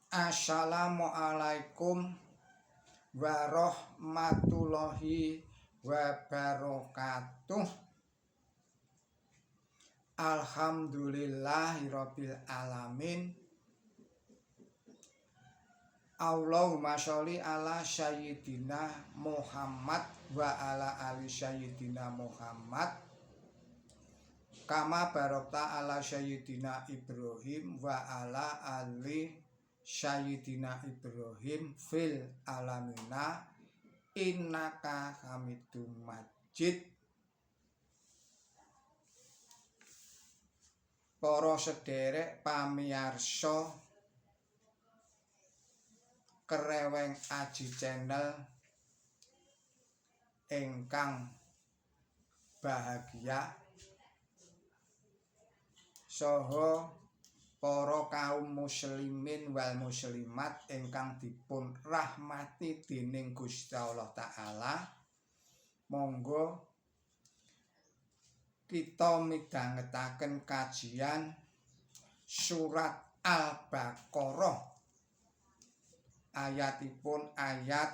Assalamualaikum warahmatullahi wabarakatuh. Alhamdulillahirabbil alamin. Allahumma sholli ala sayyidina Muhammad wa ala ali sayyidina Muhammad. Kama barokta ala sayyidina Ibrahim wa ala ali Sayyidina Ibrahim fil alamina innaka hamidum majid. Para sederek pamiyarsa Kreweng Aji Channel ingkang bahagia saha para kaum muslimin wal muslimat ingkang dipun rahmati dening Gusti Allah Ta'ala. Monggo kita midhangetaken kajian surat Al-Baqarah ayatipun ayat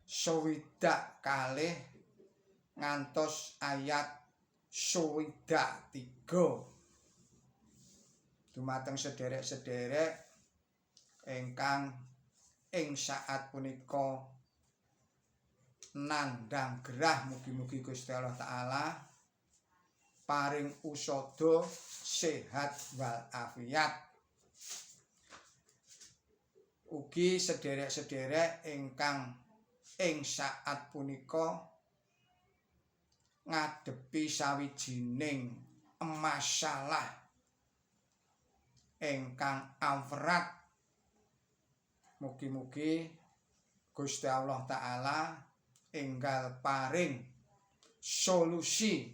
60 ngantos ayat 63. Dumateng sederek-sederek ingkang ing saat punika nandhang gerah, mugi-mugi Gusti Allah Ta'ala paring usada sehat wal afiat. Ugi sederek-sederek ingkang ing saat punika ngadepi sawijining masalah ingkang awrat, mugi-mugi Gusti Allah Ta'ala enggal paring solusi.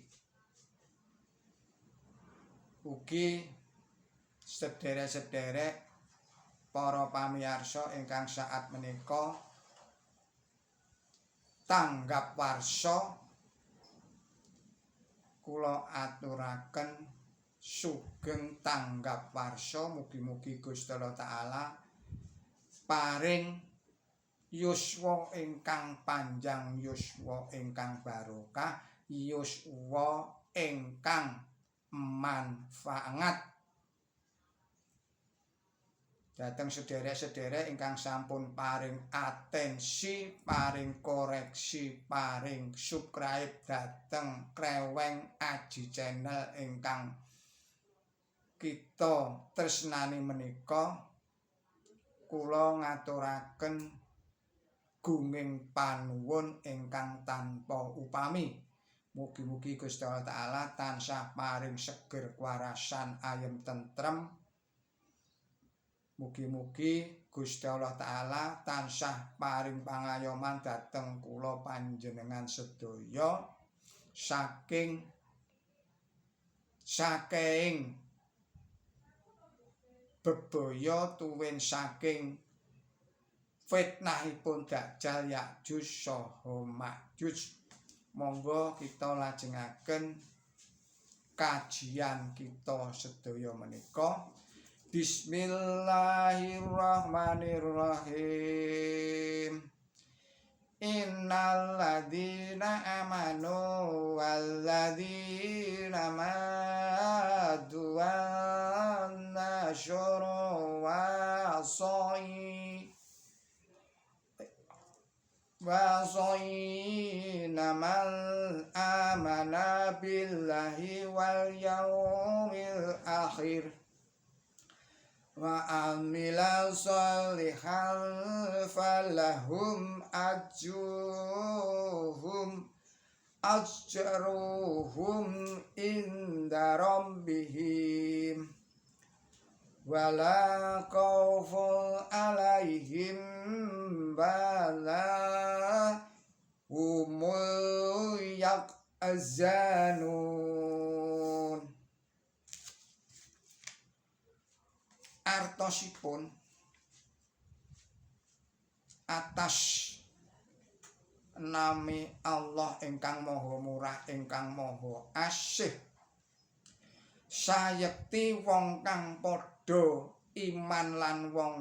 Ugi sederek-sederek para pamiyarsa ingkang saat menika tanggap warsa kula aturaken sugeng tanggap warsa, mugi-mugi Gusti Allah Ta'ala paring yuswa ingkang panjang, yuswa ingkang barokah, yuswa ingkang manfaat. Dhateng sederek-sederek ingkang sampun paring atensi, paring koreksi, paring subscribe dhateng Kreweng Aji Channel ingkang kita tresnani menika, kula ngaturaken gunging panuwun ingkang tanpa upami. Mugi-mugi Gusti Allah Ta'ala tansah paring seger kwarasan ayem tentrem. Mugi-mugi Gusti Allah Ta'ala tansah paring pangayoman dhateng kula panjenengan sedaya saking bebaya tuwin saking fitnahipun Dajjal Ya'juj saha Ma'juj. Monggo kita lajengaken kajian kita sedaya menika. Bismillahirrahmanirrahim. Innal ladzina amanu wal ladzina madu wan nasyuru wasayna mal amana billahi wal yaumil akhir wa amila sholihan falahum ajruhum inda rabbihim wala khawfun alaihim wala humul yahzanun. Artosipun atas nami Allah ingkang maha murah, ingkang maha asih, sayekti wong kang padha iman lan wong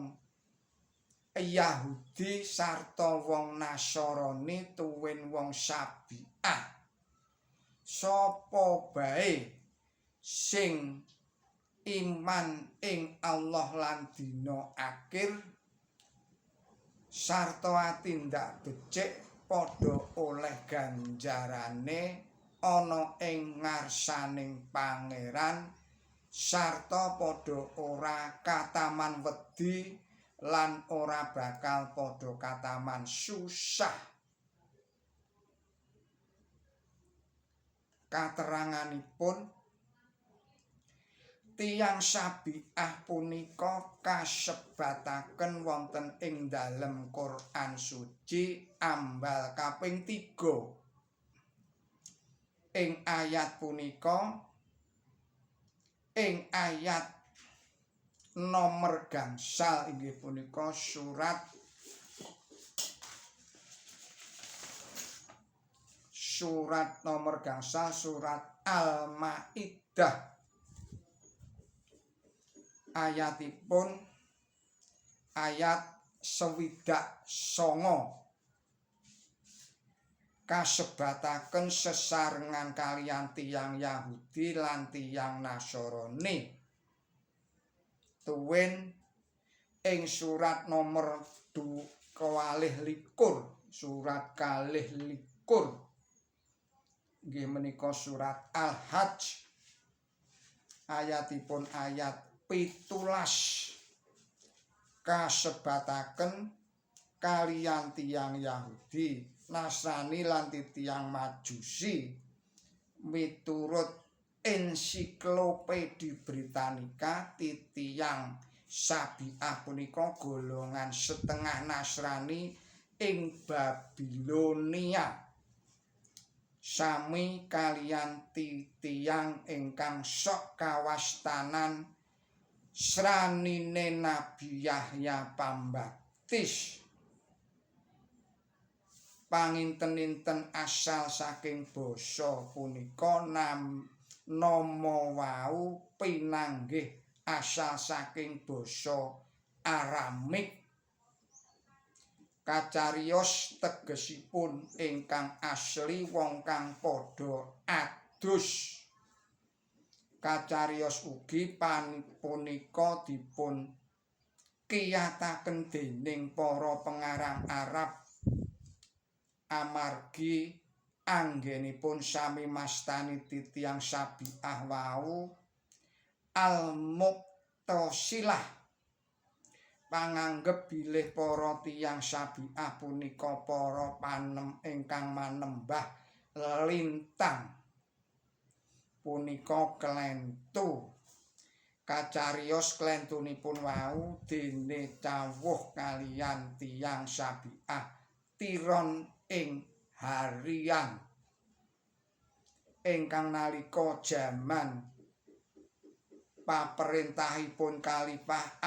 Yahudi sarta wong Nasrani tuwin wong Sabi'ah. Sapa bae sing iman ing Allah lan dina akhir sarta tindak becik padha oleh ganjarane ana ing ngarsaning Pangeran sarta padha ora kataman wedi lan ora bakal padha kataman susah. Kateranganipun tiyang Sabi'ah punika kasebataken wonten ing dalem Quran suci ambal kaping 3. Ing ayat punika ing ayat nomor gangsal inggih punika surat nomor gangsal surat Al-Maidah. Ayatipun ayat 29 kasebataken sesarengan kaliyan tiyang Yahudi lan tiyang Nasrani. Tuwin ing surat nomor 21 surat 21 nggih menika surat Al-Hajj ayatipun ayat 17 kasebataken kaliyan tiyang Yahudi, Nasrani lan tiyang Majusi miturut Ensiklopedi Britannica tiyang Sabi'ah punika golongan setengah Nasrani ing Babilonia. Sami kaliyan tiyang ingkang sok kawastanan sranine Nabi Yahya Pambaptis. Panginten-inten asal saking basa punika nama wau pinanggih asal saking basa Aramik. Kacariyos tegesipun ingkang asli wong kang padha adus. Kacariyos ugi punika dipun kiyataken déning para pengarang Arab amargi anggenipun sami mastani tiyang Sabi'ah wau Al-Mu'tazilah. Panganggep bilih para tiyang Sabi'ah punika para panem ingkang manembah lintang punika klentu. Kacariyos klentunipun wau dene cawuh kaliyan tiyang Sabi'ah tiron ing harian ingkang nalika jaman paprentahipun Khalifah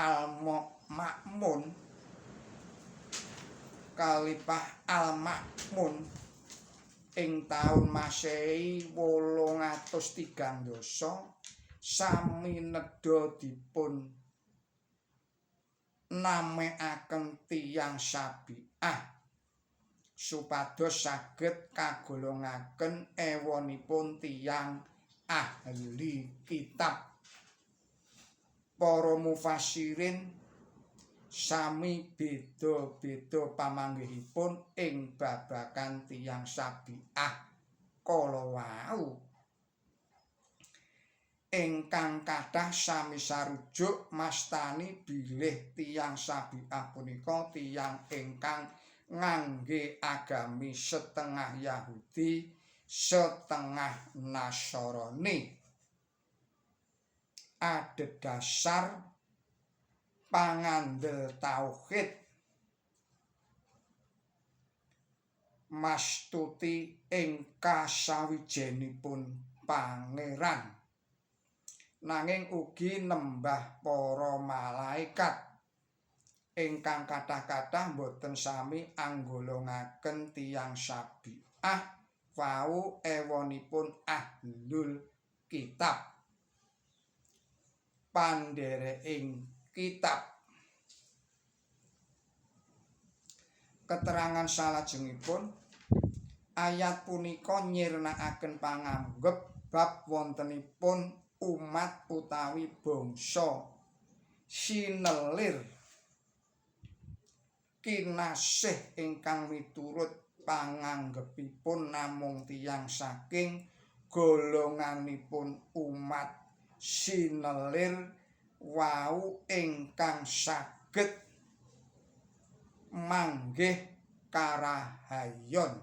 Al-Ma'mun ing taun Masehi 830 sami nedha dipun namekaken tiyang Sabi'ah supados saged kagolongaken ewonipun tiyang ahli kitab. Para mufassirin sami beda-beda pamanggihipun ing babagan tiyang Sabi'ah kala wau. Ingkang kathah sami sarujuk mastani bilih tiyang Sabi'ah punika tiyang ingkang ngangge agami setengah Yahudi setengah Nasrani. Adhedhasar pangandel tauhid mastuti ing kasawijenipun pangeran nanging ugi nembah para malaikat ingkang kathah-kathah boten sami anggolongaken tiyang Sabi'ah wau ewonipun ahlul kitab. Pandhereking kitab. Keterangan salajengipun ayat punika nyirnakaken panganggep bab wontenipun umat utawi bangsa sinelir kinasih ingkang miturut panganggepipun namung tiyang saking golonganipun umat sinelir wau ingkang saged manggih karahayon.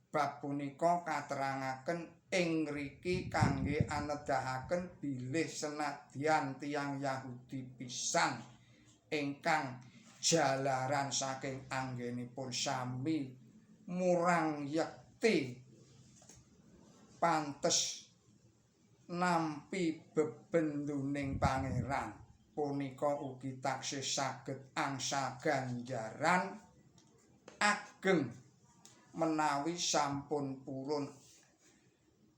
Bab punika katerangaken ing ngriki kangge anedahaken bilih senadyan tiyang Yahudi pisan ingkang jalaran saking anggenipun sami murang yekti pantes nampi bebenduning pangeran punika ugi taksih saged angsal ganjaran ageng menawi sampun purun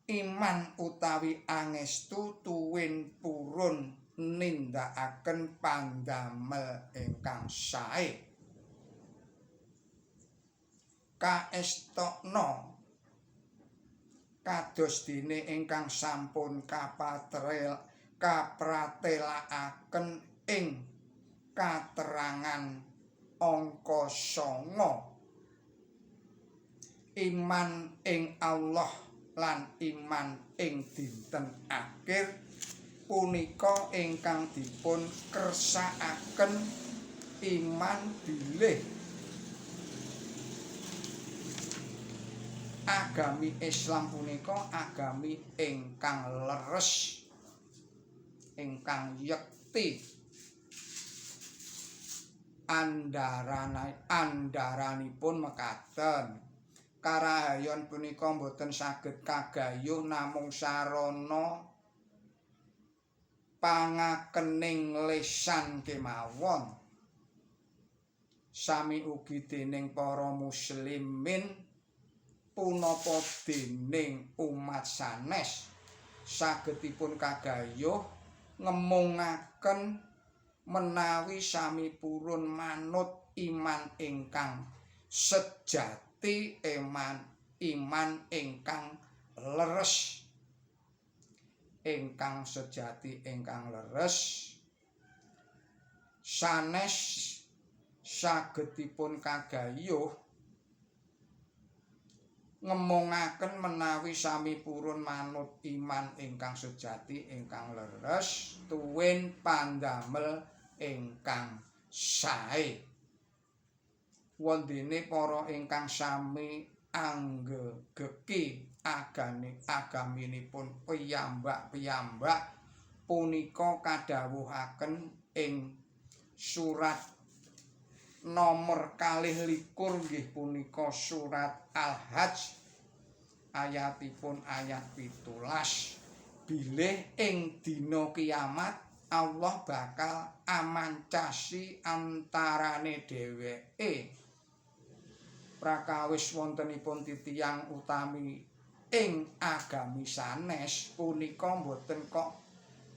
iman utawi angestu tuwin purun nindakaken pandamel ingkang sae. Kaestokna kados dene ingkang sampun kapratélakaken ing katerangan angka 9 iman ing Allah lan iman ing dinten akhir punika ingkang dipun kersakaken iman bilih agami Islam punika agami ingkang leres ingkang yekti andaranipun mekaten karahayon punika boten saged kagayuh namung sarana pangakening lisan kemawon sami ugi dening para muslimin punapa dening umat sanes sagedipun kagayuh ngemungaken menawi sami purun manut iman ingkang sejati iman ingkang leres ingkang sejati ingkang leres sanes sagedipun kagayuh ngemungaken menawi sami purun manut iman ingkang sejati ingkang leres tuwin pandamel ingkang sae. Wondene para ingkang sami anggegeki agaminipun piyambak-piyambak punika kadhawuhaken ing surat nomor 21 nggih punika surat Al-Hajj ayatipun ayat 17 bilih ing dina kiamat Allah bakal amancasi antarane dheweke prakawis wontenipun titiyang utami ing agami sanes punika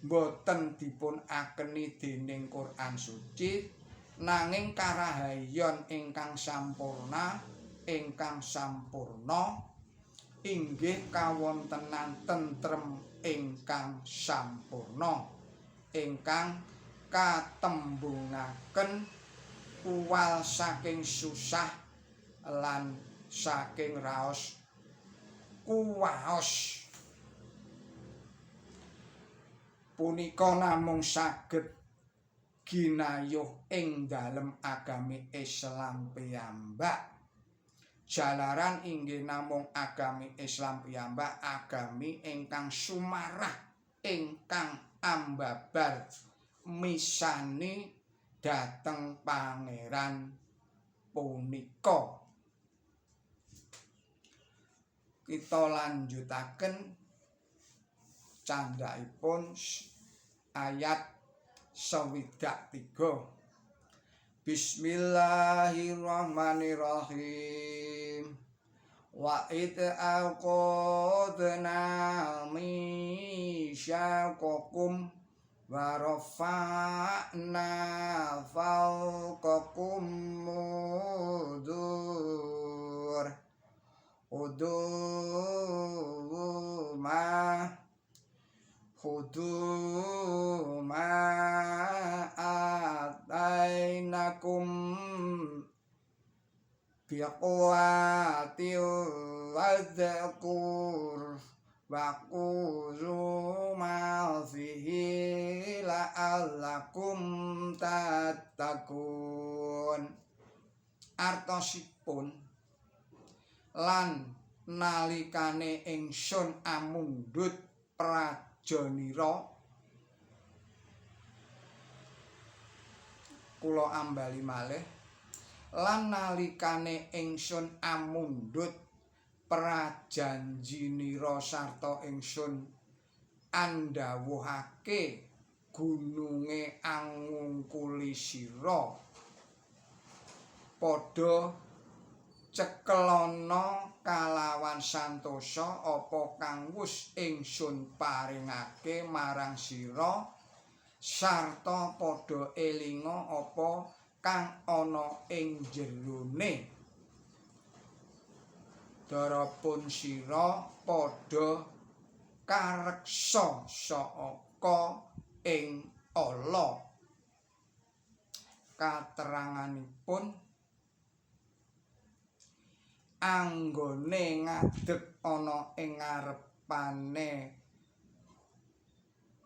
boten dipun akeni dening Quran suci nanging karahayon ingkang sampurna inggih kawontenan tentrem ingkang sampurna ingkang katembungaken uwal saking susah lan saking raos kuwaos punika namung saged ginayuh ing dalem agami Islam piyambak jalaran inggih namung agami Islam piyambak agami ingkang sumarah ingkang ambabar misani dhateng pangeran punika. Kita lanjutaken candhaipun ayat 23. Bismillahirrahmanirrahim. Wa id aqadna mitsaqakum wa rafa'na fawqakum Khudu ma atainakum biquwati wadhkur wa qulu ma fihi la'allakum tattaqun. Artosipun lan nalikane ingsun amundhut prajanira kula ambali malih lan nalikane ingsun amundhut prajanjinira sarta ingsun andhawuhake gununge angungkuli sira padha cekelana kalawan santosa apa kang wus ingsun paringake marang sira sarta padha elinga apa kang ana ing jerone darapun sira padha kareksa saka ing ala. Kateranganipun anggone ngadeg ana ing ngarepane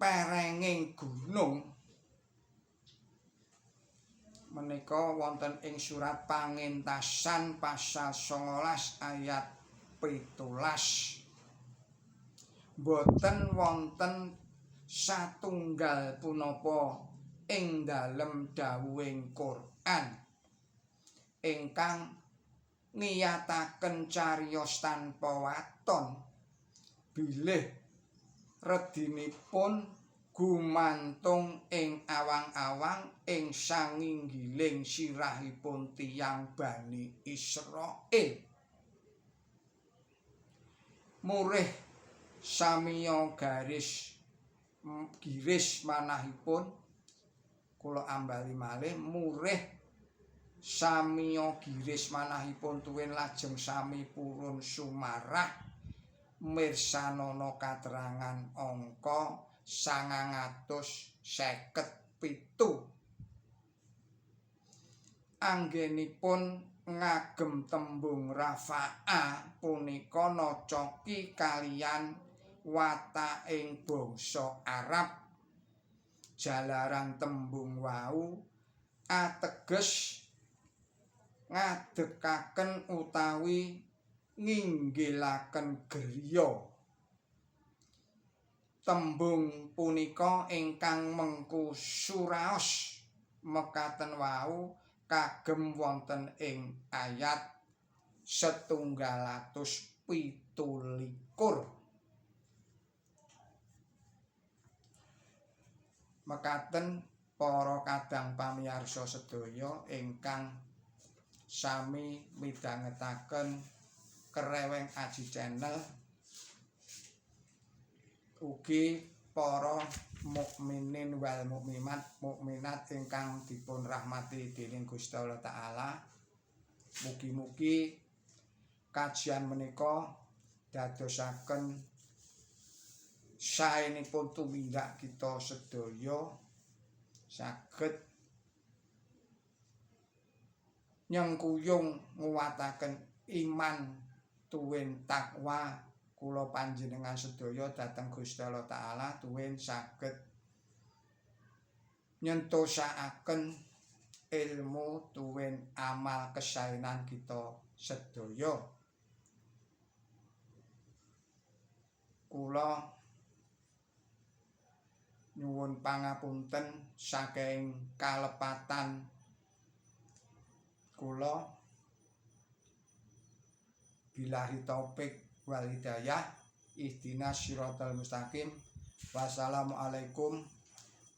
perenging gunung menika wonten ing surat Pangentasan pasal 19 ayat 17 boten wonten satunggal punapa ing dalem dawuhing Quran ingkang ngiyataken cariyos tanpa waton bilih redinipun gumantung ing awang-awang ing sanginggiling sirahipun tiyang Bani Israil murih samiya giris manahipun kula ambali malih murih samiya giris manahipun tuwin lajeng sami purun sumarah mirsanana katerangan angka 957 anggenipun ngagem tembung rafa'a punika nacoki kaliyan wataking bangsa Arab jalaran tembung wau ateges ngadegaken utawi nginggilaken griya. Tembung punika ingkang mengku suraos mekaten wau kagem wonten ing ayat 127. Mekaten para kadang pamiyarsa sedaya ingkang sami midhangetaken Kreweng Aji Channel ugi para mukminin wal mukminat ingkang dipun rahmati dening Gusti Allah Ta'ala. Mugi-mugi kajian menika dadosaken saenipun tumindak kita sedaya saged nyengkuyung nguwataken iman tuwin takwa kula panjenengan sedaya dhateng Gusti Allah Ta'ala tuwin saged nyentosakaken ilmu tuwin amal kesaenan kita sedaya. Kula nyuwun pangapunten saking kalepatan kula billahi taufik wal hidayah ihdinas siratal mustaqim. Wassalamualaikum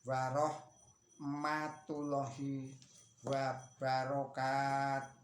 warahmatullahi wabarakatuh.